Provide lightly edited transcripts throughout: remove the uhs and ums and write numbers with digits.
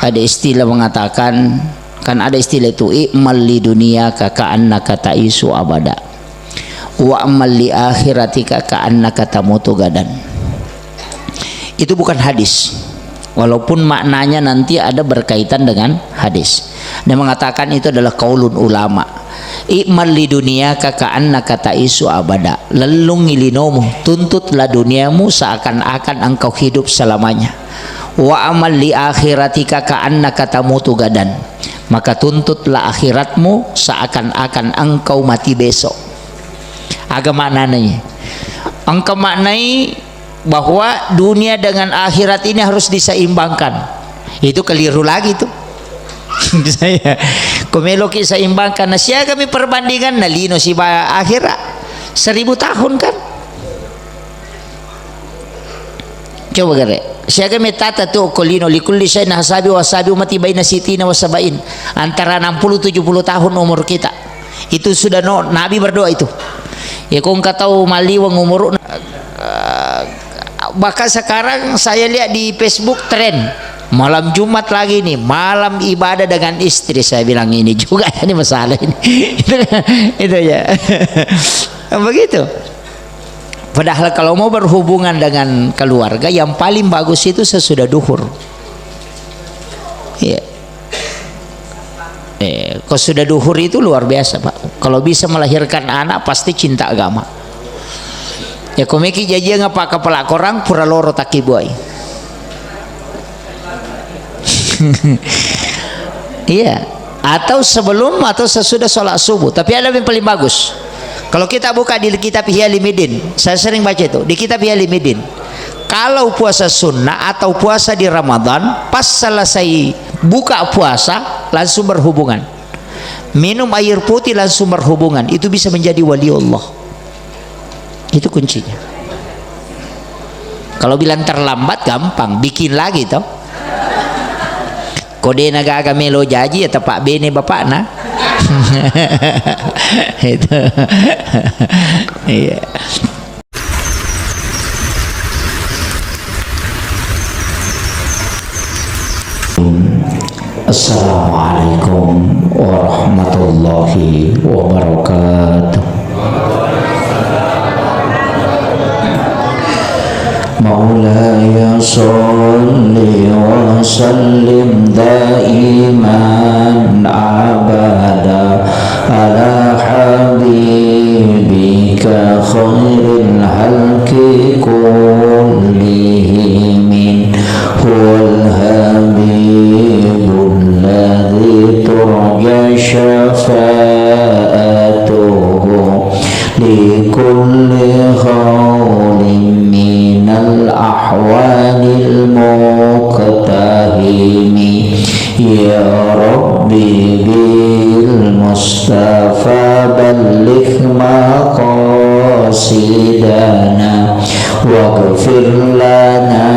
ada istilah mengatakan, kan ada istilah itu, i'mal li dunyaka ka'annaka ta'isu abada wa amal li akhiratika ka'annaka tamutu gadan. Itu bukan hadis, walaupun maknanya nanti ada berkaitan dengan hadis. Dia mengatakan itu adalah qaulun ulama. I'mal li dunyaka ka'annaka ta'isu abada, lelung ilinomu, tuntutlah duniamu seakan-akan engkau hidup selamanya. Wa amal li akhiratika ka'annaka tamutu gadan, maka tuntutlah akhiratmu seakan-akan engkau mati besok. Agak maknanya, engkau maknai bahwa dunia dengan akhirat ini harus diseimbangkan. Itu keliru lagi tuh. Saya komeloki seimbangkan, nah sia kami perbandingan nalino si akhirat 1000 tahun kan. Coba gare sia kami tata tu kolino likulli syai'in hasabi wasabi umati baina sitina wasabain, antara 60-70 tahun umur kita. Itu sudah Nabi berdoa itu. Ya kau nggak tahu maliwang umur. Bahkan sekarang saya lihat di Facebook tren malam Jumat lagi nih, malam ibadah dengan istri. Saya bilang ini juga ini masalah ini. Itu ya. Begitu. Padahal kalau mau berhubungan dengan keluarga, yang paling bagus itu sesudah duhur. Ya. Kalau sudah duhur itu luar biasa, Pak. Kalau bisa melahirkan anak pasti cinta agama. Ya komeki jaji ngapa kepala korang pura loro taki boy. Iya. Atau sebelum atau sesudah sholat subuh. Tapi ada yang paling bagus. Kalau kita buka di kitab Ihya Ulumuddin, saya sering baca itu di kitab Ihya Ulumuddin. Kalau puasa sunnah atau puasa di Ramadan, pas selesai buka puasa langsung berhubungan, minum air putih langsung berhubungan, itu bisa menjadi wali Allah. Itu kuncinya. Kalau bilang terlambat gampang, bikin lagi toh. Kode naga melo jaji atau Pak Bene bapak nah. Itu. Iya. Assalamualaikum warahmatullahi wabarakatuh. Maulaya sholli wa sallim daiman abada ala habibika khairil halki kullihim huwal habibul ladzi turja syafa'atuhu likulli khawlin minal ahwanil muqtahimi ya Rabbi bil Mustafa balligh maqasidana waghfir lana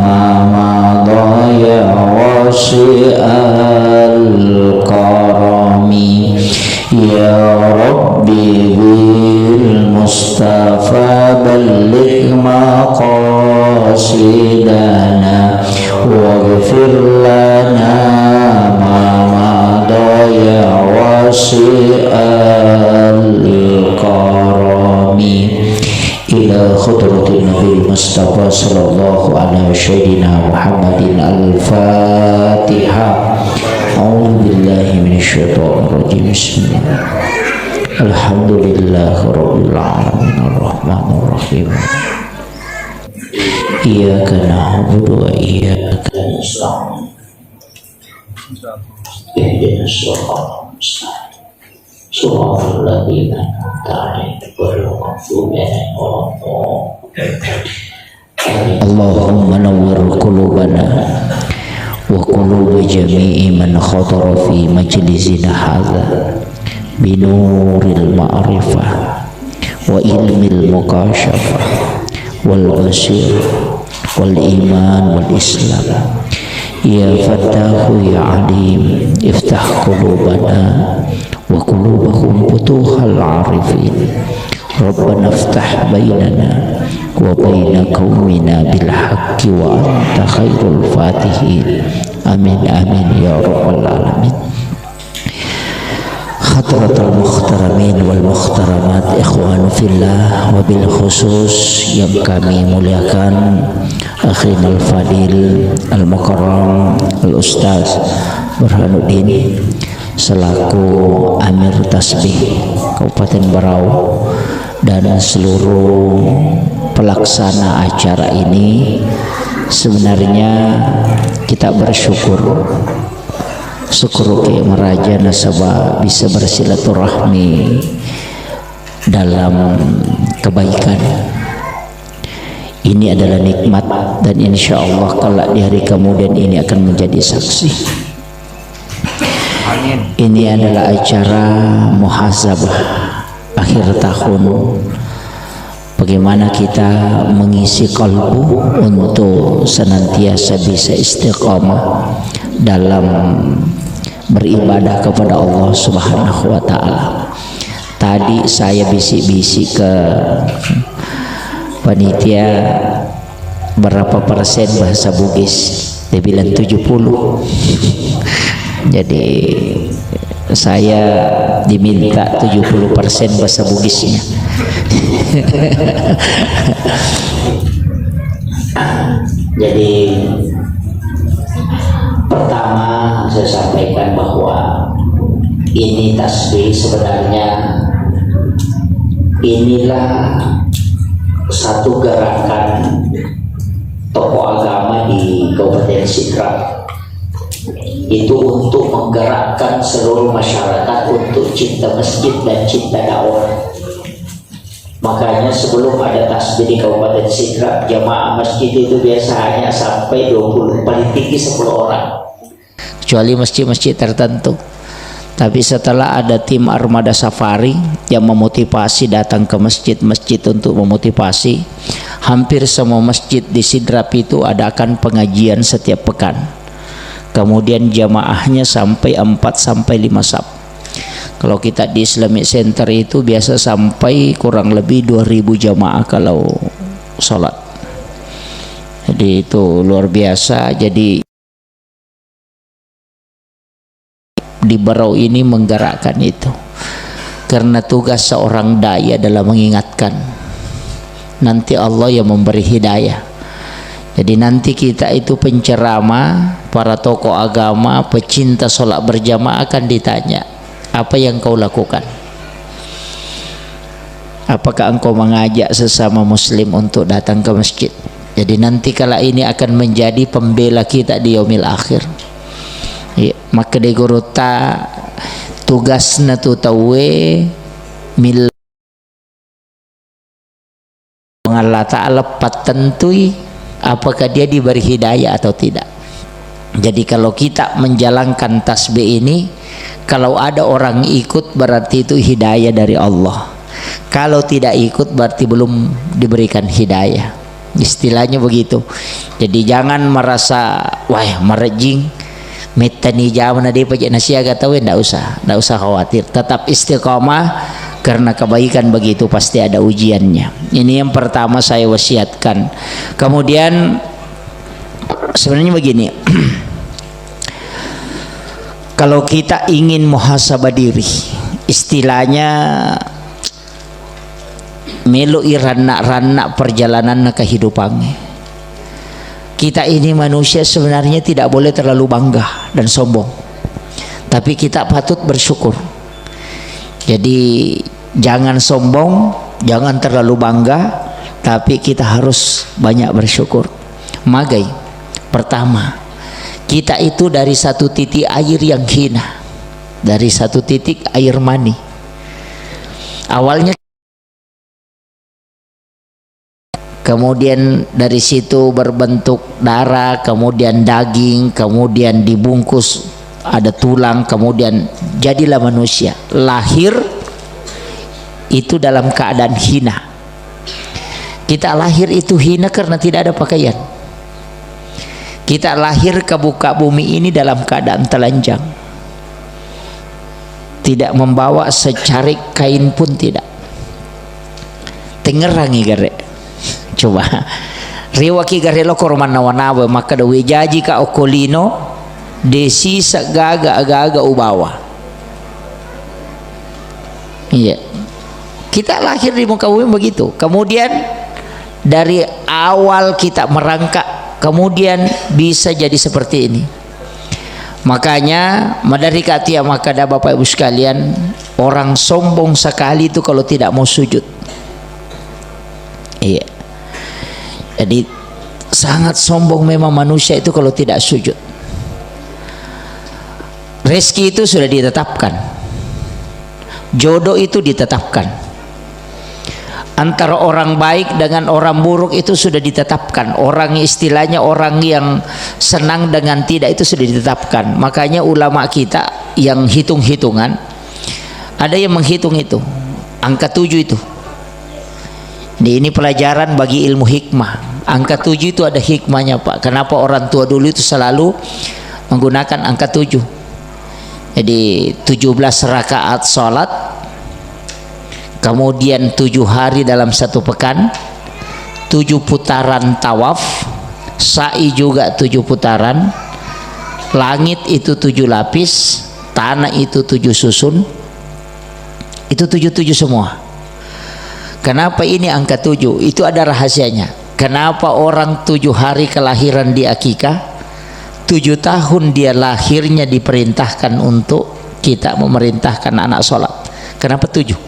ma madaya wasi'al karami ya Rabbi bil Mustafa balligh maqasidana waghfir lana ma madaya wasi'al karami ila khudratin Nabi Mustafa sallallahu alaihi wasallam Muhammadin al-Fatihah. A'udzu billahi minasyaitonir rajim. Bismillah. Alhamdulillahirabbil alamin arrahmanir rahim. Iyyaka na'budu wa iyyaka nasta'in. Ihdinas siratal mustaqim. Shiratal ladzina an'amta 'alaihim ghairil maghdubi 'alaihim waladdallin. Allahumma nawwir qulubana wa quluba jami'i man khatara fi majlisina hadza binuril ma'rifah wa ilmil mukashafah wal basir wal iman wal islam ya Fattahu ya Alim iftah qulubana wa qulubahum futuhal arifin Rabbana iftah bainana wa baina qaumina bil haqqi wa anta khairul fatihin amin amin ya rabbal alamin. Hadratul muhtaramin wal muhtaramat, ikhwan fillah, wabil khusus yang kami muliakan akhirul fadil al mukarram al ustaz Burhanuddin selaku Amir Tasbih Kabupaten Berau dan seluruh pelaksana acara ini. Sebenarnya kita bersyukur ke meraja nasabah bisa bersilaturahmi dalam kebaikan. Ini adalah nikmat dan insya Allah kelak di hari kemudian ini akan menjadi saksi. Ini adalah acara muhasabah akhir tahun, bagaimana kita mengisi kalbu untuk senantiasa bisa istiqamah dalam beribadah kepada Allah Subhanahu wa taala. Tadi saya bisik-bisik ke panitia berapa persen bahasa Bugis, dia bilang 70. Jadi saya diminta 70% bahasa Bugisnya. Jadi pertama saya sampaikan bahwa ini tasbih sebenarnya inilah satu gerakan tokoh agama di Kabupaten Sidrap, itu untuk menggerakkan seluruh masyarakat untuk cinta masjid dan cinta dakwah. Makanya sebelum ada tasbih di Kabupaten Sidrap, jamaah masjid itu biasa hanya sampai 20, paling tinggi 10 orang, kecuali masjid-masjid tertentu. Tapi setelah ada tim armada safari yang memotivasi datang ke masjid-masjid untuk memotivasi, hampir semua masjid di Sidrap itu adakan pengajian setiap pekan. Kemudian jamaahnya sampai 4 sampai 5 saf. Kalau kita di Islamic Center itu biasa sampai kurang lebih 2000 jamaah kalau sholat. Jadi itu luar biasa. Jadi di Berau ini menggerakkan itu karena tugas seorang dai adalah mengingatkan, nanti Allah yang memberi hidayah. Jadi nanti kita itu penceramah, para tokoh agama, pecinta sholat berjamaah akan ditanya, apa yang kau lakukan? Apakah engkau mengajak sesama muslim untuk datang ke masjid? Jadi nanti kala ini akan menjadi pembela kita di yaumil akhir. Ya, maka di guruta tugasna tu tawe mil Allah Ta'ala patentui apakah dia diberi hidayah atau tidak. Jadi kalau kita menjalankan tasbih ini, kalau ada orang ikut berarti itu hidayah dari Allah. Kalau tidak ikut berarti belum diberikan hidayah. Istilahnya begitu. Jadi jangan merasa wah merejing metani jaman dia pajak nasiaga tahu, enggak usah khawatir. Tetap istiqamah karena kebaikan begitu pasti ada ujiannya. Ini yang pertama saya wasiatkan. Kemudian sebenarnya begini. Kalau kita ingin muhasabah diri, istilahnya melu irana-rana perjalanan kehidupannya. Kita ini manusia sebenarnya tidak boleh terlalu bangga dan sombong, tapi kita patut bersyukur. Jadi jangan sombong, jangan terlalu bangga, tapi kita harus banyak bersyukur. Magai pertama, kita itu dari satu titik air yang hina, dari satu titik air mani. Awalnya, kemudian dari situ berbentuk darah, kemudian daging, kemudian dibungkus ada tulang, kemudian jadilah manusia. Lahir itu dalam keadaan hina. Kita lahir itu hina karena tidak ada pakaian. Kita lahir ke muka bumi ini dalam keadaan telanjang, tidak membawa secarik kain pun tidak. Tengerangi gare. Coba riwaki gare lo korman nawanawe maka dawe jaji ka okolino desi gaga ubawa. Iya, kita lahir di muka bumi begitu. Kemudian dari awal kita merangkak, kemudian bisa jadi seperti ini. Makanya madarikatia, maka ada Bapak Ibu sekalian, orang sombong sekali itu kalau tidak mau sujud. Iya. Jadi sangat sombong memang manusia itu kalau tidak sujud. Rezeki itu sudah ditetapkan, jodoh itu ditetapkan, antara orang baik dengan orang buruk itu sudah ditetapkan. Orang istilahnya orang yang senang dengan tidak itu sudah ditetapkan. Makanya ulama kita yang hitung-hitungan, ada yang menghitung itu angka 7 itu. Ini pelajaran bagi ilmu hikmah. Angka 7 itu ada hikmahnya, Pak. Kenapa orang tua dulu itu selalu menggunakan angka 7? Jadi 17 rakaat sholat, kemudian 7 hari dalam satu pekan, 7 putaran tawaf, sa'i juga 7 putaran, langit itu 7 lapis, tanah itu 7 susun, itu 7 semua. Kenapa ini angka 7? Itu ada rahasianya. Kenapa orang 7 hari kelahiran di akikah, 7 tahun dia lahirnya diperintahkan untuk kita memerintahkan anak sholat? Kenapa 7?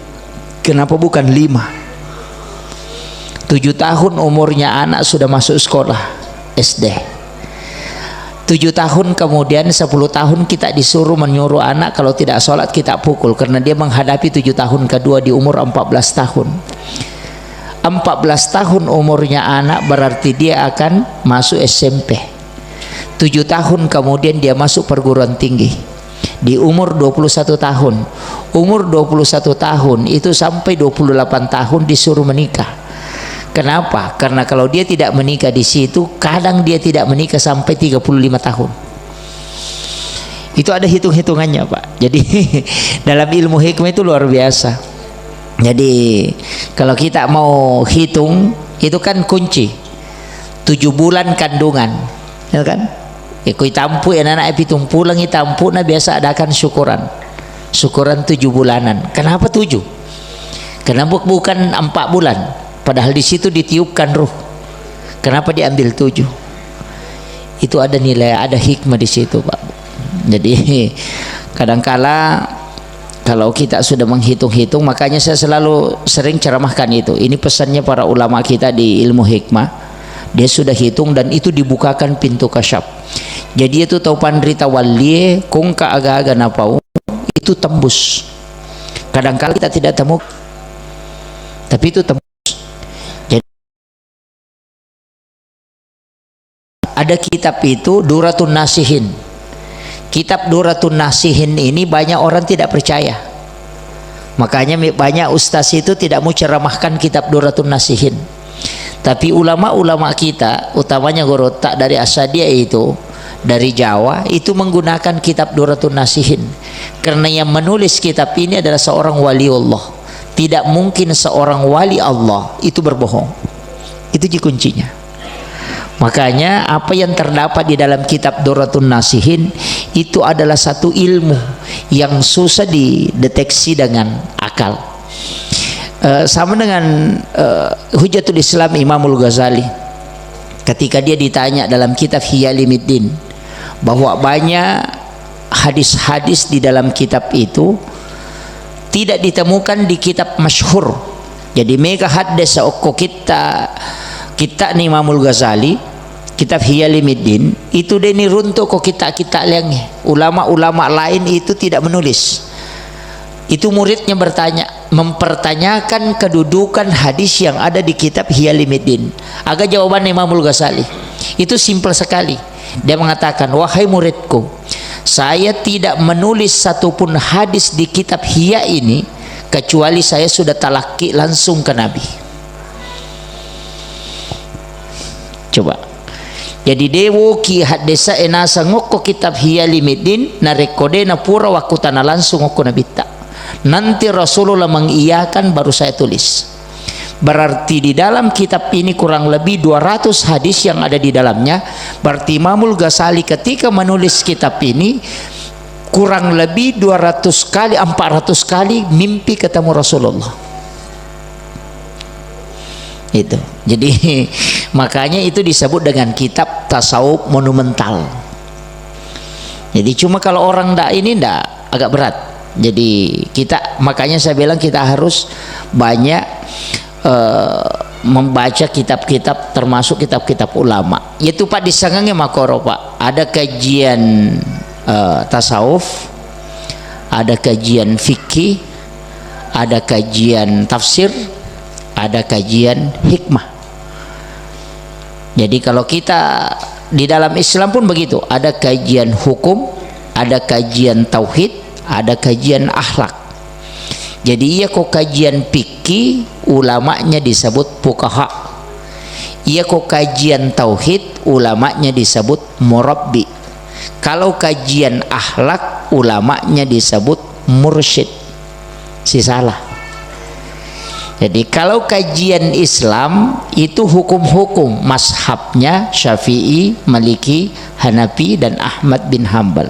Kenapa bukan 5? 7 tahun umurnya anak sudah masuk sekolah SD. 7 tahun kemudian 10 tahun kita disuruh menyuruh anak kalau tidak sholat kita pukul, karena dia menghadapi 7 tahun kedua di umur 14 tahun. 14 tahun umurnya anak berarti dia akan masuk SMP. 7 tahun kemudian dia masuk perguruan tinggi di umur 21 tahun. Umur 21 tahun itu sampai 28 tahun disuruh menikah. Kenapa? Karena kalau dia tidak menikah di situ, kadang dia tidak menikah sampai 35 tahun. Itu ada hitung-hitungannya, Pak. Jadi dalam ilmu hikmah itu luar biasa. Jadi kalau kita mau hitung itu kan kunci 7 bulan kandungan, ya kan? Ikut tampu ya anak pitung pulang itampu na biasa adakan syukuran 7 bulanan. Kenapa 7? Kenapa bukan 4 bulan? Padahal di situ ditiupkan ruh. Kenapa diambil 7? Itu ada nilai, ada hikmah di situ, Pak. Jadi kadangkala kalau kita sudah menghitung-hitung, makanya saya selalu sering ceramahkan itu. Ini pesannya para ulama kita di ilmu hikmah. Dia sudah hitung dan itu dibukakan pintu kasyaf. Jadi itu taupan rita wali kung ka aga-aga napau itu tembus. Kadangkala kita tidak temu, tapi itu tembus. Jadi ada kitab itu Duratun Nasihin. Kitab Duratun Nasihin ini banyak orang tidak percaya. Makanya banyak ustaz itu tidak mau ceramahkan kitab Duratun Nasihin. Tapi ulama-ulama kita, utamanya Gorota dari Asadiyah itu, dari Jawa, itu menggunakan kitab Duratun Nasihin. Karena yang menulis kitab ini adalah seorang wali Allah. Tidak mungkin seorang wali Allah itu berbohong. Itu kuncinya. Makanya apa yang terdapat di dalam kitab Duratun Nasihin itu adalah satu ilmu yang susah dideteksi dengan akal. Sama dengan Hujatul Islam Imamul Ghazali ketika dia ditanya dalam kitab Hiyalimiddin bahwa banyak hadis-hadis di dalam kitab itu tidak ditemukan di kitab masyhur. Jadi mega hadis okko kita ni Imamul Ghazali kitab Hiyalimiddin itu deni runtuk kok kita liangnya. Ulama-ulama lain itu tidak menulis. Itu muridnya mempertanyakan kedudukan hadis yang ada di kitab Hiyalimiddin. Agak jawaban Imamul Ghazali itu simpel sekali. Dia mengatakan, wahai muridku, saya tidak menulis satupun hadis di kitab Hiya ini kecuali saya sudah talaki langsung ke Nabi. Coba. Jadi dewo ki hadisa enasa ngoko kitab Hiyalimiddin na rekode na pura wakutana langsung ngoko Nabi tak. Nanti Rasulullah mengiyakan baru saya tulis. Berarti di dalam kitab ini kurang lebih 200 hadis yang ada di dalamnya. Berarti Imamul Ghazali ketika menulis kitab ini kurang lebih 200 kali, 400 kali mimpi ketemu Rasulullah. Itu. Jadi makanya itu disebut dengan kitab tasawuf monumental. Jadi cuma kalau orang ini ndak, agak berat. Jadi kita, makanya saya bilang kita harus banyak membaca kitab-kitab, termasuk kitab-kitab ulama. Yaitu Pak disangangnya makoro Pak. Ada kajian tasawuf, ada kajian fikih, ada kajian tafsir, ada kajian hikmah. Jadi kalau kita di dalam Islam pun begitu, ada kajian hukum, ada kajian tauhid, ada kajian akhlak. Jadi iya kok kajian fikih ulamanya disebut fuqaha. Iya kok kajian tauhid ulamanya disebut murabbi. Kalau kajian akhlak ulamanya disebut mursyid. Si salah. Jadi kalau kajian Islam itu hukum-hukum mazhabnya Syafi'i, Maliki, Hanafi dan Ahmad bin Hambal.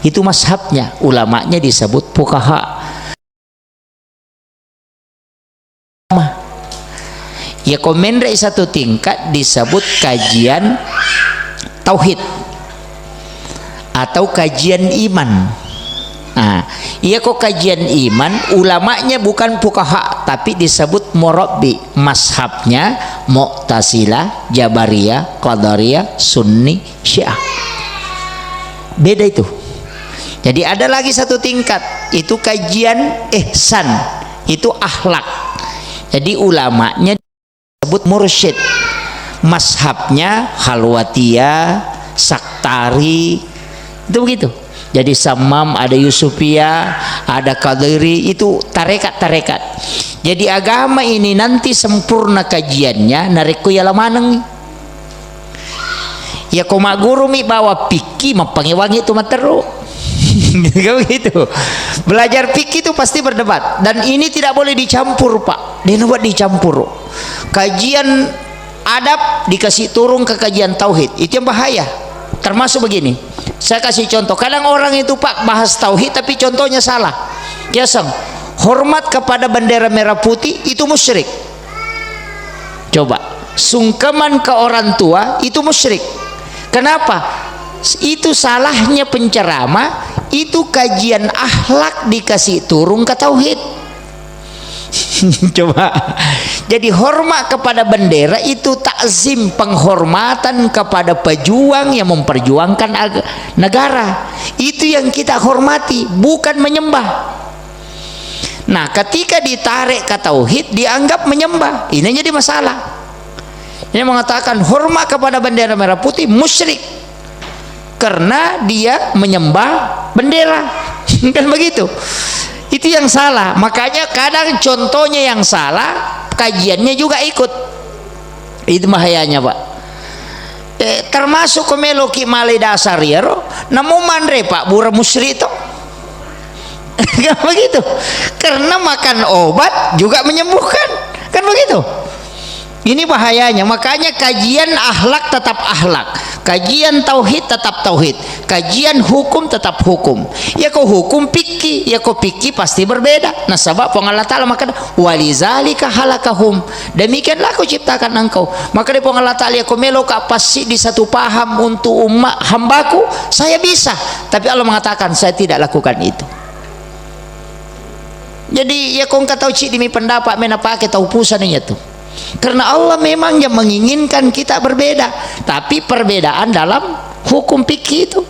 Itu mazhabnya, ulamanya disebut fuqaha. Ya komendrai satu tingkat disebut kajian tauhid atau kajian iman. Nah, iya kok kajian iman ulamanya bukan fuqaha tapi disebut murabbi, mazhabnya Mu'tazilah, Jabariyah, Qadariyah, Sunni, Syiah. Beda itu. Jadi ada lagi satu tingkat, itu kajian ihsan, itu akhlak. Jadi ulamanya disebut mursyid, mazhabnya Khalwatiyah, Saktari, itu begitu. Jadi Sammam, ada Yusufiyah, ada Qadiri, itu tarekat-tarekat. Jadi agama ini nanti sempurna kajiannya narik ya lamanang. Ya koma guru mi bawa piki mapangiwangi itu materu. Gitu. Belajar fikih itu pasti berdebat dan ini tidak boleh dicampur Pak. Dia buat dicampur. Kajian adab dikasih turun ke kajian tauhid, itu yang bahaya. Termasuk begini, saya kasih contoh. Kadang orang itu Pak bahas tauhid tapi contohnya salah. Ya sang, hormat kepada bendera merah putih itu musyrik. Coba, sungkeman ke orang tua itu musyrik. Kenapa? Itu salahnya penceramah. Itu kajian akhlak dikasih turun ke tauhid. Coba. Jadi hormat kepada bendera itu takzim, penghormatan kepada pejuang yang memperjuangkan negara. Itu yang kita hormati, bukan menyembah. Nah, ketika ditarik ke tauhid dianggap menyembah. Ini jadi masalah. Ini mengatakan hormat kepada bendera merah putih musyrik karena dia menyembah bendera. Kan begitu. Itu yang salah. Makanya kadang contohnya yang salah, kajiannya juga ikut. Itu bahayanya Pak. Termasuk kemeloki malai dasar ya, namun mandre Pak bura musyrik itu. Kan begitu. Karena makan obat juga menyembuhkan. Kan begitu. Ini bahayanya. Makanya kajian akhlak tetap akhlak, kajian tauhid tetap tauhid, kajian hukum tetap hukum. Ya kau hukum fikih, ya kau fikih pasti berbeda. Nah sebab Allah Ta'ala maka walizalika halakahum, demikianlah aku ciptakan engkau. Maka di Allah Ta'ala aku melo pasti di satu paham untuk umat hambaku, saya bisa. Tapi Allah mengatakan saya tidak lakukan itu. Jadi ya kau tahu cik demi pendapat menapa kita upusannya tuh. Karena Allah memang yang menginginkan kita berbeda, tapi perbedaan dalam hukum fikih itu.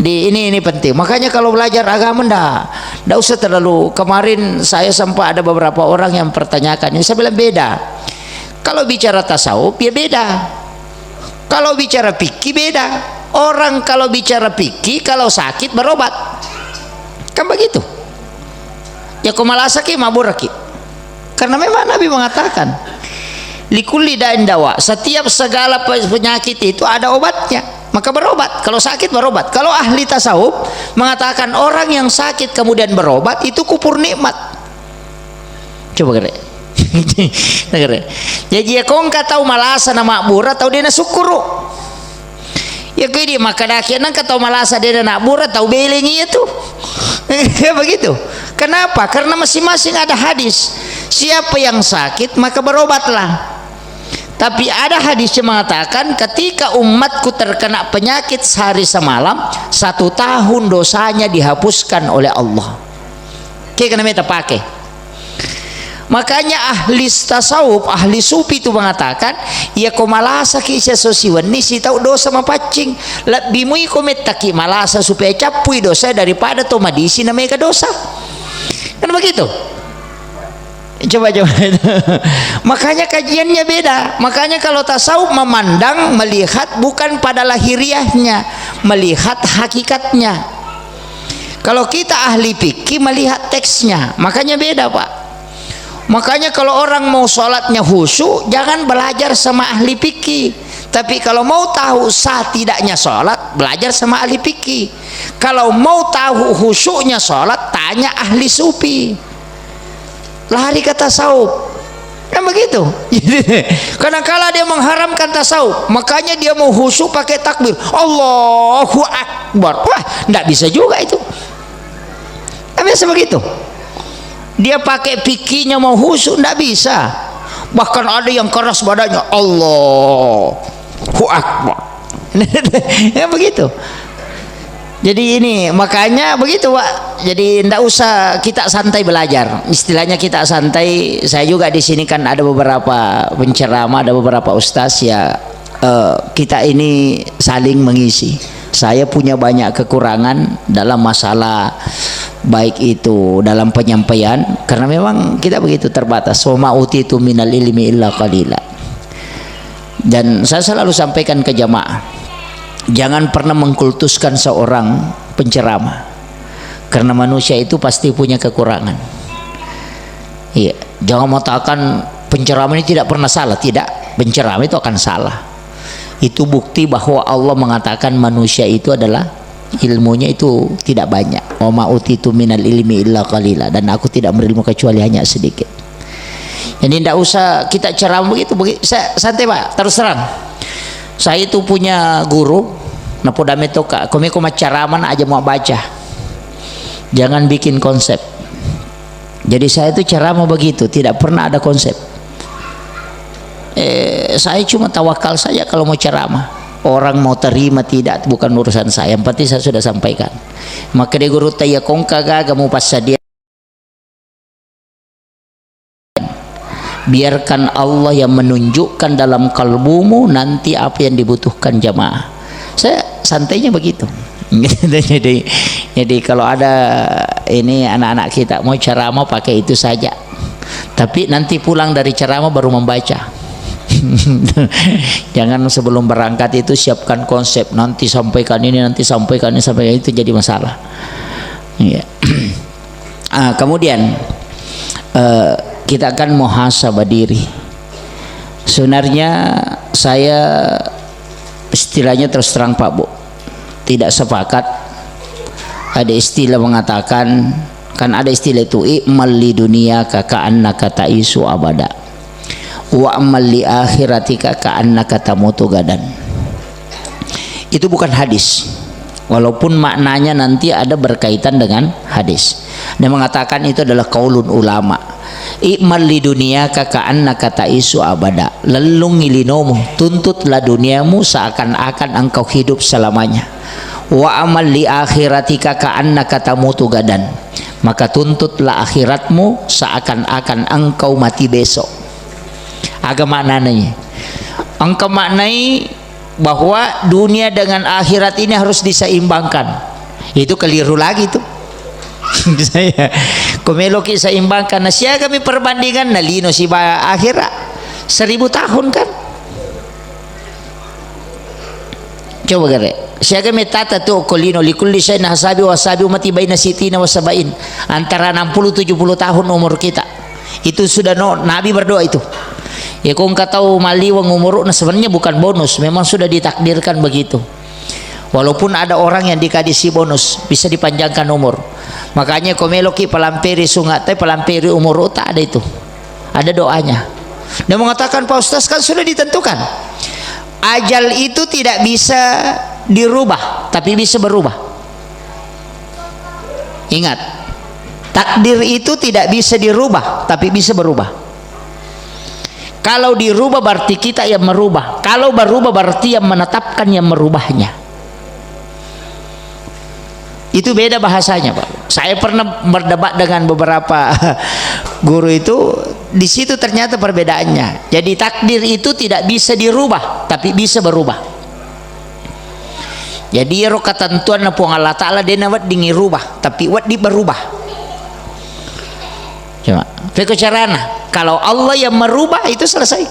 Ini penting. Makanya kalau belajar agama ndak usah terlalu. Kemarin saya sampai ada beberapa orang yang pertanyakan ini, saya bilang beda. Kalau bicara tasawuf ya beda. Kalau bicara fikih beda. Orang kalau bicara fikih kalau sakit berobat. Kan begitu. Ya kumalah sakit maburaki. Karena memang Nabi mengatakan likulli da'in dawa, setiap segala penyakit itu ada obatnya, maka berobat. Kalau sakit berobat. Kalau ahli tasawuf mengatakan orang yang sakit kemudian berobat itu kufur nikmat. Coba kira Jadi ya kong ka tahu malasa na makbura tahu dia na sukuru. Ya kini maka dakian ka tahu malasa dia na makbura tahu belengi itu. Ya begitu. Kenapa? Karena masing-masing ada hadis. Siapa yang sakit maka berobatlah. Tapi ada hadis yang mengatakan ketika umatku terkena penyakit sehari semalam 1 tahun dosanya dihapuskan oleh Allah. Kaya kena pakai. Makanya ahli tasawuf, ahli sufi itu mengatakan ya ko malasa ki isya sosiwan ni si tahu dosa mapacing bimui ko metaki malasa supaya capui dosa daripada to madisi namanya dosa. Kan begitu? Coba makanya kajiannya beda. Makanya kalau tasawuf memandang, melihat bukan pada lahiriahnya, melihat hakikatnya. Kalau kita ahli fikih melihat teksnya, makanya beda Pak. Makanya kalau orang mau sholatnya khusyuk, jangan belajar sama ahli fikih. Tapi kalau mau tahu sah tidaknya sholat, belajar sama ahli fikih. Kalau mau tahu khusyuknya sholat, tanya ahli sufi. Lari ke tasawuf, kan begitu. Kadang-kala dia mengharamkan tasawuf, makanya dia mau khusyuk pakai takbir Allahu Akbar. Wah, tidak bisa juga itu. Kan biasa begitu. Dia pakai fikihnya mau khusyuk tidak bisa. Bahkan ada yang keras badannya Allahu Akbar. Ya begitu. Jadi ini makanya begitu Pak. Jadi tidak usah kita santai belajar. Istilahnya kita santai. Saya juga di sini kan ada beberapa penceramah, ada beberapa ustaz ya. Kita ini saling mengisi. Saya punya banyak kekurangan dalam masalah baik itu dalam penyampaian karena memang kita begitu terbatas. Wa ma utitu minal ilmi illa qalila. Dan saya selalu sampaikan ke jamaah, jangan pernah mengkultuskan seorang penceramah karena manusia itu pasti punya kekurangan. Iya, jangan mengatakan penceramah ini tidak pernah salah. Tidak, penceramah itu akan salah. Itu bukti bahwa Allah mengatakan manusia itu adalah ilmunya itu tidak banyak. Wa ma utitu minal ilmi illa qalila, dan aku tidak berilmu kecuali hanya sedikit. Jadi tidak usah kita ceramah begitu. Saya santai Pak, terus terang. Saya itu punya guru, napodame toka, komeko macaraman aja mau baca. Jangan bikin konsep. Jadi saya itu ceramah begitu, tidak pernah ada konsep. Saya cuma tawakal saja kalau mau ceramah. Orang mau terima tidak bukan urusan saya. Yang penting saya sudah sampaikan. Maka dia guru taya kongka gaga mau pasadia. Biarkan Allah yang menunjukkan dalam kalbumu nanti apa yang dibutuhkan jamaah. Saya santainya begitu. jadi kalau ada ini anak-anak kita mau ceramah pakai itu saja. Tapi nanti pulang dari ceramah baru membaca. Jangan sebelum berangkat itu siapkan konsep, nanti sampaikan ini, nanti sampaikan ini, sampaikan itu, jadi masalah. Ya. Kemudian kita akan muhasabah diri. Sebenarnya saya istilahnya terus terang Pak Bu, tidak sepakat. Ada istilah mengatakan, kan ada istilah itu i'mal li dunyaka ka'annaka ta'isu abada wa amal li akhiratika ka'annaka tamutu gadan. Itu bukan hadis, walaupun maknanya nanti ada berkaitan dengan hadis. Dia mengatakan itu adalah qaulun ulama. I'mal li dunyaka ka'annaka ta'isu abada. Lelungi linomu, tuntutlah duniamu seakan-akan engkau hidup selamanya. Wa amal li akhiratika ka'annaka tamutu gadan. Maka tuntutlah akhiratmu seakan-akan engkau mati besok. Agak maknanya, engkau maknai bahwa dunia dengan akhirat ini harus diseimbangkan. Itu keliru lagi tuh. Saya komelo ki seimbangkan. Nah, sia kami perbandingan nalino si akhirat 1000 tahun kan. Coba gare. Sia kami tata tuh kolino likulli syai'in hasabi wasabi umati baina sitina wasabain. Antara 60 70 tahun umur kita. Itu sudah Nabi berdoa itu. Ya kau nggak tahu maliwang umur, nah sebenarnya bukan bonus, memang sudah ditakdirkan begitu. Walaupun ada orang yang dikasih bonus bisa dipanjangkan umur. Makanya komeloki palampiri sungai teh palampiri umur tak ada itu. ada doanya. Dia mengatakan, Pak Ustaz, kan sudah ditentukan ajal itu tidak bisa dirubah tapi bisa berubah. Ingat, takdir itu tidak bisa dirubah tapi bisa berubah. Kalau dirubah berarti kita yang merubah, kalau berubah berarti yang menetapkan yang merubahnya. Itu beda bahasanya, Pak. Saya pernah berdebat dengan beberapa guru itu, di situ ternyata perbedaannya. Jadi takdir itu tidak bisa dirubah tapi bisa berubah. Jadi ro ketentuan na puang Allah Ta'ala dia nawat dingi rubah tapi wat di berubah. Cuma fiko carana, kalau Allah yang merubah itu selesai.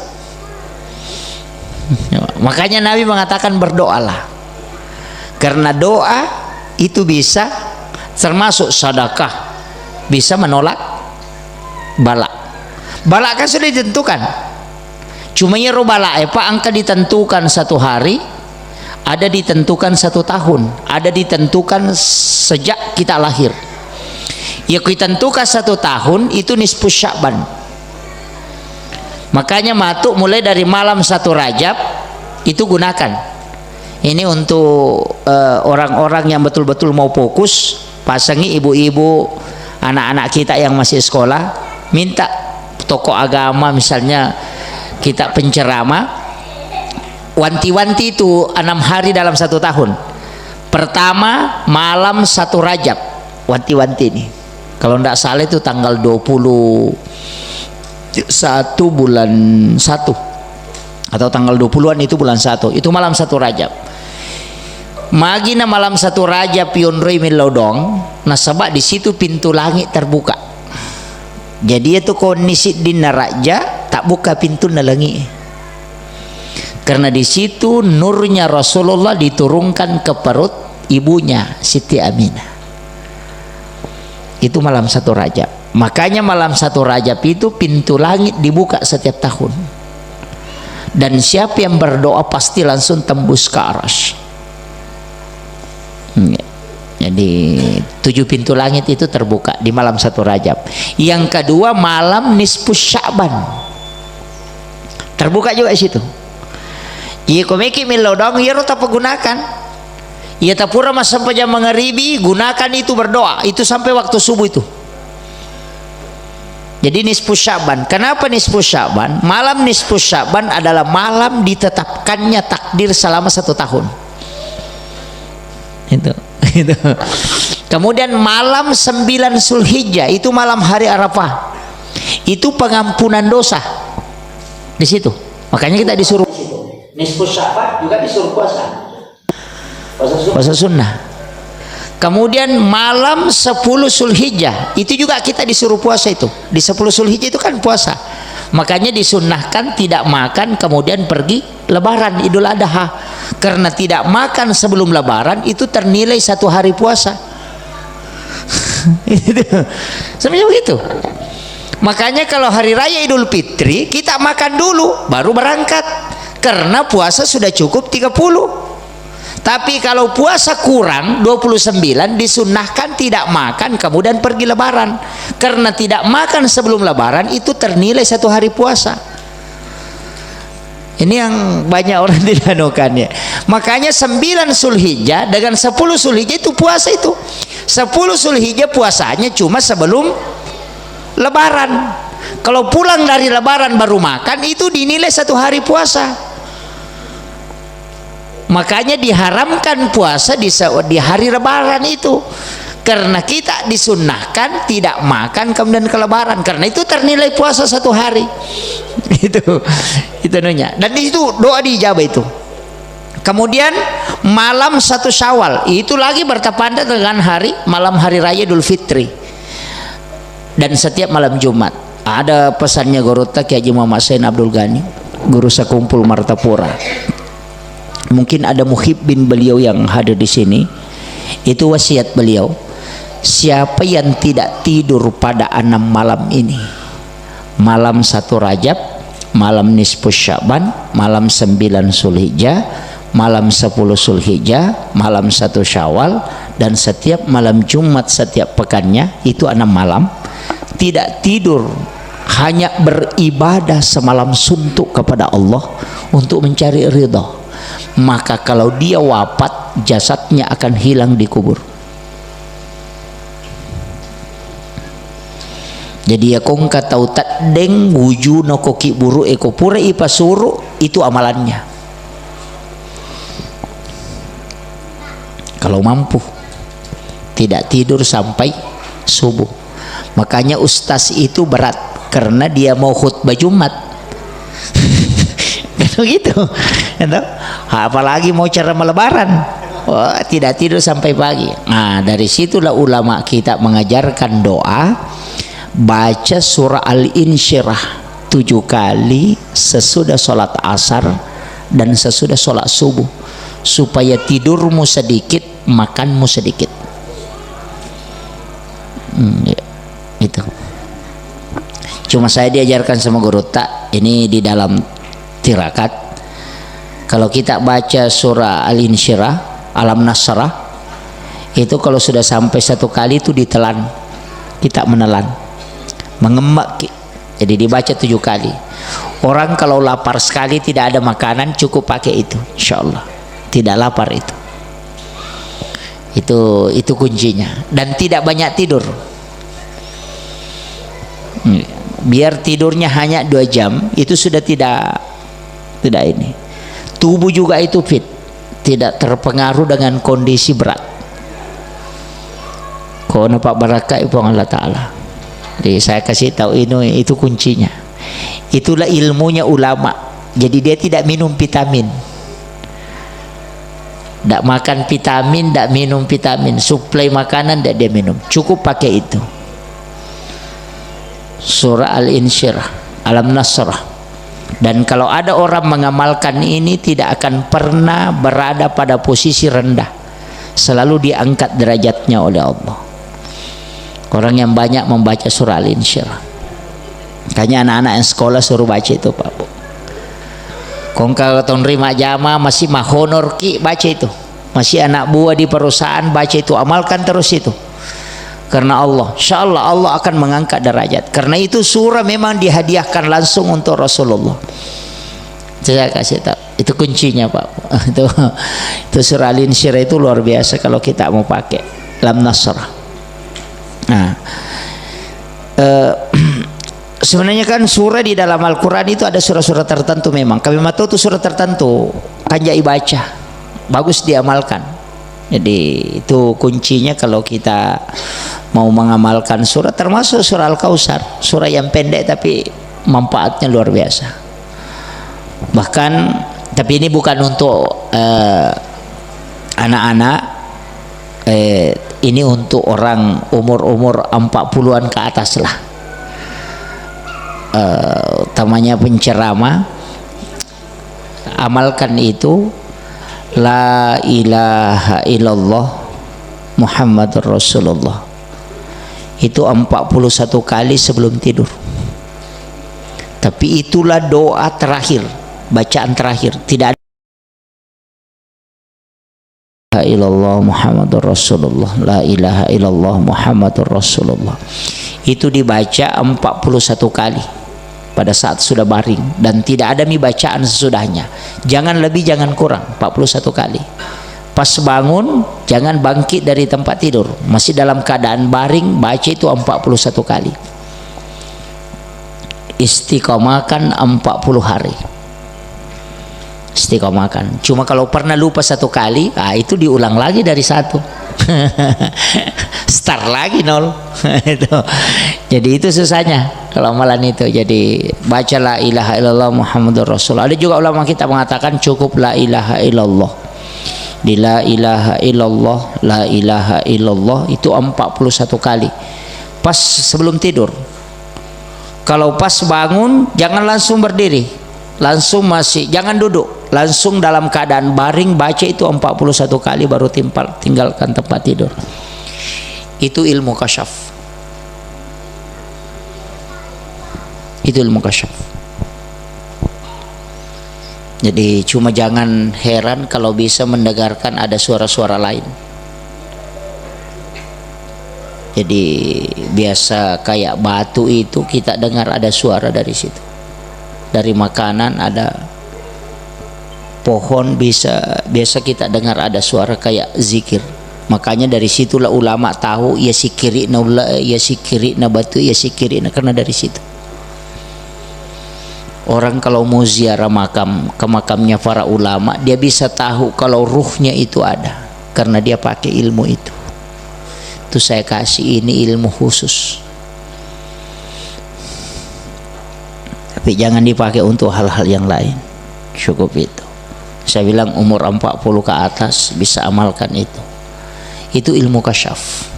Makanya Nabi mengatakan berdoalah, karena doa itu bisa termasuk sedekah, bisa menolak bala. Bala kan sudah ditentukan, cuma ya bala apa angka ditentukan 1 hari, ada ditentukan 1 tahun, ada ditentukan sejak kita lahir. Ya kita tentukan 1 tahun itu nisfu Sya'ban. Makanya matuk mulai dari malam 1 Rajab itu gunakan. Ini untuk orang-orang yang betul-betul mau fokus, pasangi ibu-ibu, anak-anak kita yang masih sekolah, minta tokoh agama misalnya kita penceramah, wanti-wanti itu 6 hari dalam 1 tahun. Pertama malam 1 Rajab, wanti-wanti ini. Kalau tidak salah itu tanggal 21 bulan 1 atau tanggal 20-an itu bulan 1, itu malam 1 Rajab. Magina malam 1 Rajab pionroi milodong, nasabak di situ pintu langit terbuka. Jadi itu kondisi di naraja tak buka pintu nalangi. Karena di situ nurnya Rasulullah diturunkan ke perut ibunya Siti Aminah. Itu malam 1 Rajab. Makanya malam 1 Rajab itu pintu langit dibuka setiap tahun. Dan siapa yang berdoa pasti langsung tembus ke arasy. Jadi 7 pintu langit itu terbuka di malam 1 Rajab. Yang kedua malam nisfu Sya'ban, terbuka juga di situ. Iya komeki milodong iya rota gunakan. Iya tapura mas sampai jam maghribi gunakan itu berdoa itu sampai waktu subuh itu. Jadi nisfu Sya'ban. Kenapa nisfu Sya'ban? Malam nisfu Sya'ban adalah malam ditetapkannya takdir selama 1 tahun. Itu. Kemudian malam 9 Zulhijjah itu malam hari Arafah. Itu pengampunan dosa. Di situ. Makanya kita disuruh nisfu Sya'ban juga disuruh puasa. Puasa sunnah. Kemudian malam 10 Zulhijjah itu juga kita disuruh puasa itu. Di 10 Zulhijjah itu kan puasa. Makanya disunnahkan tidak makan kemudian pergi lebaran Idul Adha. Karena tidak makan sebelum lebaran itu ternilai 1 hari puasa. Sebenarnya begitu. Makanya kalau hari raya Idul Fitri kita makan dulu baru berangkat. Karena puasa sudah cukup 30. Tapi kalau puasa kurang 29 disunnahkan tidak makan kemudian pergi lebaran. Karena tidak makan sebelum lebaran itu ternilai 1 hari puasa. Ini yang banyak orang tidak anukannya. Makanya 9 Zulhijjah dengan 10 Zulhijjah itu puasa itu. 10 Zulhijjah puasanya cuma sebelum lebaran. Kalau pulang dari lebaran baru makan itu dinilai 1 hari puasa. Makanya diharamkan puasa di hari lebaran itu. Karena kita disunnahkan tidak makan kemudian ke lebaran. Karena itu ternilai puasa 1 hari. Itu nunya. Dan di situ doa dijabah itu. Kemudian malam 1 Syawal itu lagi bertepatan dengan malam hari raya Idul Fitri. Dan setiap malam Jumat ada pesannya Gorota Kiai Haji Muhammad Sain Abdul Ghani, guru sekumpul Martapura. Mungkin ada muhibbin beliau yang hadir di sini. Itu wasiat beliau. Siapa yang tidak tidur pada 6 malam ini, malam 1 Rajab, malam nisfu Sya'ban, malam 9 Zulhijjah, malam 10 Zulhijjah, malam 1 Syawal, dan setiap malam Jumat setiap pekannya, itu 6 malam, tidak tidur hanya beribadah semalam suntuk kepada Allah untuk mencari ridha, maka kalau dia wafat jasadnya akan hilang di kubur. Jadi ya kong katau tadeng wuju no koki buru eko pura ipa suru, itu amalannya. Kalau mampu tidak tidur sampai subuh. Makanya ustaz itu berat karena dia mau khutbah Jumat. Gitu. Apalagi mau ceramah lebaran. Oh, tidak tidur sampai pagi. Nah, dari situlah ulama kita mengajarkan doa baca surah Al-Insyirah 7 kali sesudah sholat asar dan sesudah sholat subuh, supaya tidurmu sedikit, makanmu sedikit. Itu cuma saya diajarkan sama guru tak ini di dalam tirakat, kalau kita baca surah Al-Insyirah, Alam Nasrah, itu kalau sudah sampai 1 kali itu ditelan, kita menelan, mengemak. Jadi dibaca 7 kali. Orang kalau lapar sekali tidak ada makanan, cukup pakai itu, insya Allah tidak lapar itu. Itu kuncinya. Dan tidak banyak tidur. Biar tidurnya hanya 2 jam, itu sudah tidak ini. Tubuh juga itu fit, tidak terpengaruh dengan kondisi berat. Kau nampak barakah ibu Allah Ta'ala. Jadi saya kasih tahu ini, itu kuncinya. Itulah ilmunya ulama. Jadi dia tidak minum vitamin, tidak makan vitamin, tidak minum vitamin, suplai makanan tidak dia minum, cukup pakai itu. Surah Al-Insyirah, Alam Nasrah. Dan kalau ada orang mengamalkan ini, tidak akan pernah berada pada posisi rendah, selalu diangkat derajatnya oleh Allah. Orang yang banyak membaca surah Al-Insyirah, kayaknya anak-anak yang sekolah suruh baca itu Pak Bu. Kong kalau terima jamaah masih mah honor ki, baca itu. Masih anak buah di perusahaan, baca itu, amalkan terus itu. Karena Allah, insya Allah Allah akan mengangkat derajat. Karena itu surah memang dihadiahkan langsung untuk Rasulullah. Saya kasih tahu, itu kuncinya Pak. Itu surah Al-Insyirah itu luar biasa kalau kita mau pakai. Lam Nasrah. Nah, sebenarnya kan surah di dalam Al-Quran itu ada surah-surah tertentu memang. Kami tahu itu surah tertentu kan jai baca, bagus diamalkan. Jadi itu kuncinya kalau kita mau mengamalkan surah, termasuk surah Al-Kautsar, surah yang pendek tapi manfaatnya luar biasa. Bahkan, tapi ini bukan untuk anak-anak, ini untuk orang umur 40-an ke atas lah. Utamanya penceramah, amalkan itu. La ilaha illallah Muhammadur Rasulullah, itu 41 kali sebelum tidur. Tapi itulah doa terakhir, bacaan terakhir. Tidak ada la ilaha illallah Muhammadur Rasulullah, la ilaha illallah Muhammadur Rasulullah. Itu dibaca 41 kali pada saat sudah baring, dan tidak ada bacaan sesudahnya. Jangan lebih, jangan kurang, 41 kali. Pas bangun, jangan bangkit dari tempat tidur, masih dalam keadaan baring, baca itu 41 kali. Istiqomahkan 40 hari. Istiqomahkan. Cuma kalau pernah lupa 1 kali, itu diulang lagi dari 1. Start lagi 0. Jadi itu susahnya kalau amalan itu. Jadi baca la ilaha illallah Muhammadur Rasulullah. Ada juga ulama kita mengatakan cukup la ilaha illallah. Di la ilaha illallah, la ilaha illallah itu 41 kali pas sebelum tidur. Kalau pas bangun jangan langsung berdiri, langsung jangan duduk, langsung dalam keadaan baring baca itu 41 kali baru tinggalkan tempat tidur. Itu ilmu kasyaf. Itu ilmu kasyaf. Jadi cuma jangan heran kalau bisa mendengarkan ada suara-suara lain. Jadi biasa kayak batu itu kita dengar ada suara dari situ. Dari makanan ada pohon biasa kita dengar ada suara kayak zikir. Makanya dari situlah ulama tahu ya sikiri na batu ya sikiri na, karena dari situ. Orang kalau mau ziarah ke makamnya para ulama, dia bisa tahu kalau ruhnya itu ada karena dia pakai ilmu itu. Itu saya kasih ini ilmu khusus. Tapi jangan dipakai untuk hal-hal yang lain. Cukup itu. Saya bilang umur 40 ke atas bisa amalkan itu. Itu ilmu kasyaf.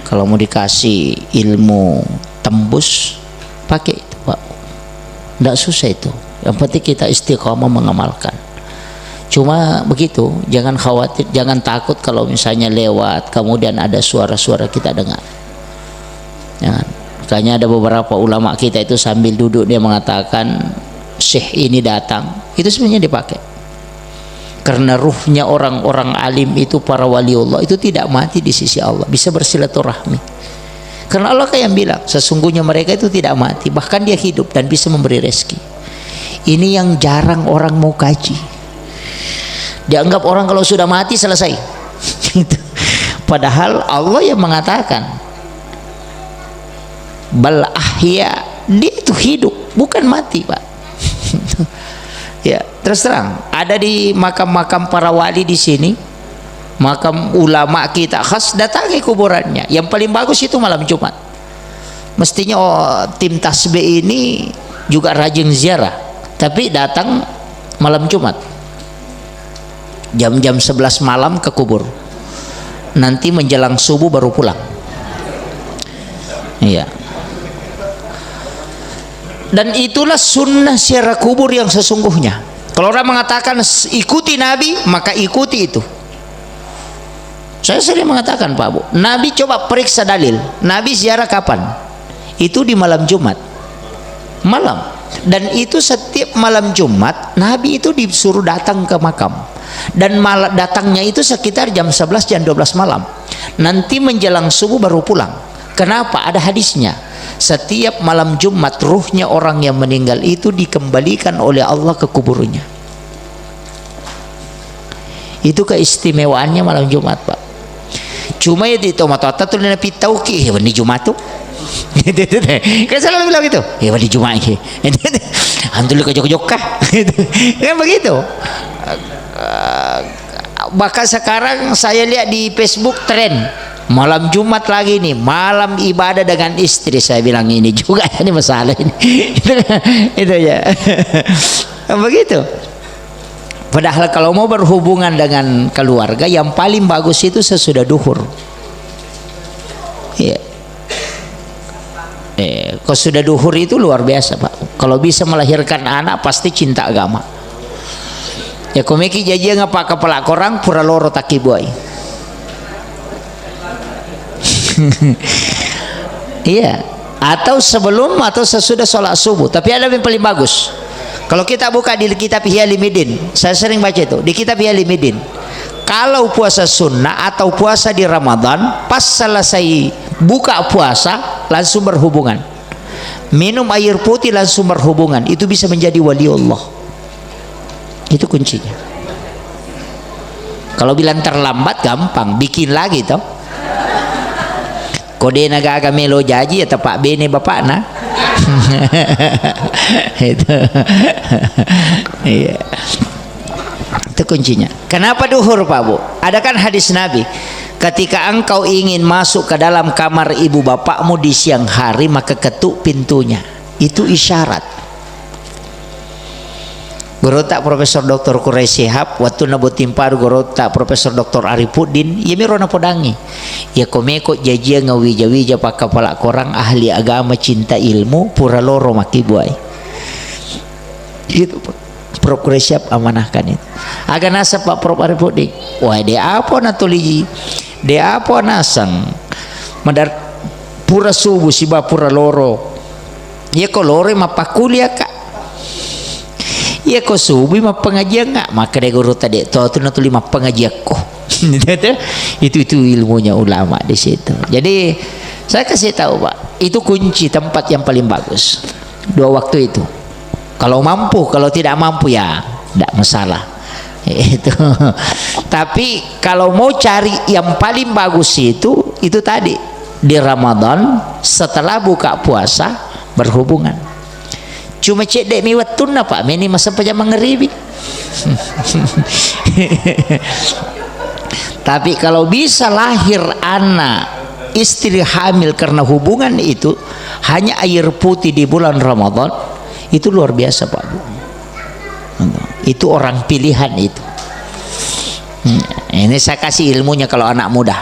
Kalau mau dikasih ilmu tembus, pakai itu, Pak. Tidak susah itu. Yang penting kita istiqamah mengamalkan. Cuma begitu, jangan khawatir, jangan takut kalau misalnya lewat kemudian ada suara-suara kita dengar. Jangan. Makanya ada beberapa ulama kita itu sambil duduk dia mengatakan syekh ini datang, itu sebenarnya dipakai. Karena ruhnya orang-orang alim itu, para wali Allah itu tidak mati di sisi Allah, bisa bersilaturahmi. Karena Allah kayak yang bilang, sesungguhnya mereka itu tidak mati, bahkan dia hidup dan bisa memberi rezeki. Ini yang jarang orang mau kaji. Dianggap orang kalau sudah mati selesai. Padahal Allah yang mengatakan bal ahya, dia itu hidup, bukan mati, Pak. Ya, terus terang ada di makam-makam para wali di sini, makam ulama kita khas datangi kuburannya. Yang paling bagus itu malam Jumat. Mestinya tim tasbih ini juga rajin ziarah, tapi datang malam Jumat. Jam-jam 11 malam ke kubur. Nanti menjelang subuh baru pulang. Iya. Dan itulah sunnah ziarah kubur yang sesungguhnya. Kalau orang mengatakan ikuti Nabi, maka ikuti itu. Saya sering mengatakan, Pak Bu, Nabi coba periksa dalil. Nabi ziarah kapan? Itu di malam Jumat. Malam. Dan itu setiap malam Jumat Nabi itu disuruh datang ke makam. Dan datangnya itu sekitar jam 11 jam 12 malam. Nanti menjelang subuh baru pulang. Kenapa? Ada hadisnya. Setiap malam Jumat ruhnya orang yang meninggal itu dikembalikan oleh Allah ke kuburnya. Itu keistimewaannya malam Jumat, Pak. Cuma ya di tomat-tomat tuh Nabi tahu ki di Jumat tuh. Kan selalu bilang gitu. Ya di Jumat ki. Alhamdulillah kejok-kejok kah? Kan begitu. Bahkan sekarang saya lihat di Facebook tren malam Jumat lagi nih, malam ibadah dengan istri. Saya bilang ini juga ini masalah ini. Itu ya. Begitu. Padahal kalau mau berhubungan dengan keluarga yang paling bagus itu sesudah duhur. Iya. Kalau sudah duhur itu luar biasa, Pak. Kalau bisa melahirkan anak pasti cinta agama. Ya komeki jaji ngapa kepala korang pura loro taki boy. Iya. Atau sebelum atau sesudah sholat subuh. Tapi ada yang paling bagus. Kalau kita buka di kitab Ihya Ulumuddin, saya sering baca itu di kitab Ihya Ulumuddin. Kalau puasa sunnah atau puasa di Ramadan, pas selesai buka puasa langsung berhubungan. Minum air putih langsung berhubungan. Itu bisa menjadi wali Allah. Itu kuncinya. Kalau bilang terlambat gampang, bikin lagi toh. Kode naga melo jaji atau Pak Bene bapak nah. Itu. Iya. Itu kuncinya. Kenapa duhur, Pak Bu? Ada kan hadis Nabi, ketika engkau ingin masuk ke dalam kamar ibu bapakmu di siang hari, maka ketuk pintunya. Itu isyarat. Gorota Profesor Dr. Quraisy Shihab waktu nabo timpar gorota Profesor Dr. Arifuddin ya mirona podangi ya komeko jajia ngawija-wija pak kepala korang ahli agama cinta ilmu pura loro maki buai itu Prof. Quraisy Shihab amanahkan itu agak nasa Pak Prof. Arifuddin wah dia apa natuliji dia apa nasang madar pura subuh si pura loro ya kolore mapakulia kak iya ko subuh mah pengajian nggak, maka dia guru tadi tuh nanti 5 pengajian ko. Itu ilmunya ulama di situ. Jadi saya kasih tahu Pak, itu kunci tempat yang paling bagus 2 waktu itu. Kalau mampu, kalau tidak mampu ya tidak masalah. Itu. Tapi kalau mau cari yang paling bagus itu tadi di Ramadan setelah buka puasa berhubungan. Cuma cek dek miwatun Pak, ini masa pajak mengeribi. Tapi kalau bisa lahir anak istri hamil karena hubungan itu hanya air putih di bulan Ramadan, itu luar biasa Pak Bu. Itu orang pilihan itu. Ini saya kasih ilmunya kalau anak muda,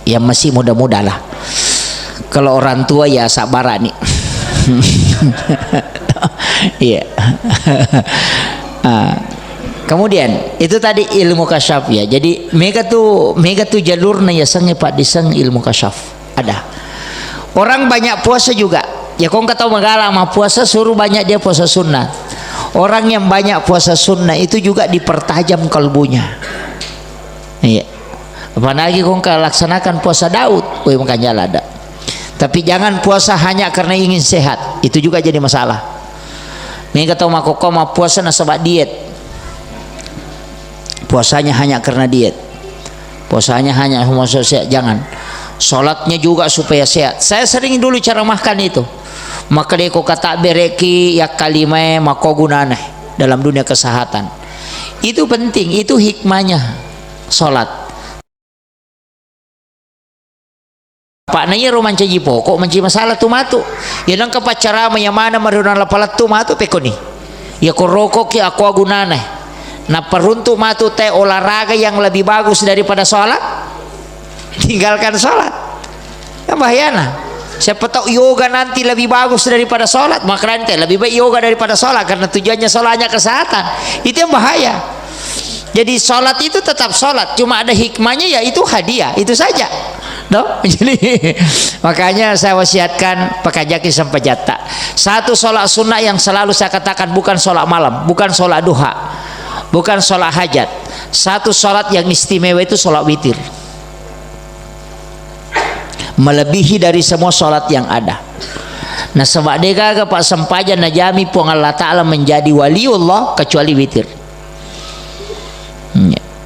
yang masih muda-muda lah. Kalau orang tua ya sabar nih. Iya. Kemudian itu tadi ilmu kasyaf ya. Jadi mega tuh jalurnya ya sange Pak diseng ilmu kasyaf. Ada orang banyak puasa juga ya, kau nggak tahu magala mah puasa suruh banyak dia puasa sunnah. Orang yang banyak puasa sunnah itu juga dipertajam kalbunya. Iya. Apalagi kau nggak laksanakan puasa Daud, makanya ada. Tapi jangan puasa hanya karena ingin sehat, itu juga jadi masalah. Mega tahu makoko mah puasa nasabak diet. Puasanya hanya karena diet, puasanya hanya maksud sehat, jangan. Sholatnya juga supaya sehat. Saya sering dulu cara makan itu, maka dia kata bereki ya kalimah mako gunane dalam dunia kesehatan. Itu penting, itu hikmahnya sholat. Pak nanya roman caji pokok menci masalah tu matu. Ya nang kepacara mana marunan lapalat tu matu pekoni. Ya korokok ya aku gunane. Nah peruntuk matu teh olahraga yang lebih bagus daripada sholat, tinggalkan sholat. Kan bahayana. Siapa tahu yoga nanti lebih bagus daripada sholat, maka nanti lebih baik yoga daripada sholat karena tujuannya sholatnya kesehatan. Itu yang bahaya. Jadi sholat itu tetap sholat, cuma ada hikmahnya, yaitu hadiah, itu saja. No? Jadi makanya saya wasiatkan pakajaki sampai jata. Satu sholat sunnah yang selalu saya katakan bukan sholat malam, bukan sholat duha, bukan sholat hajat. Satu sholat yang istimewa itu sholat witir, melebihi dari semua sholat yang ada. Nah sebab dega Pak sempajan najami pun Allah Ta'ala menjadi waliullah kecuali witir.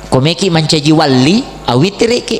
Komeki mencaji wali awitir iki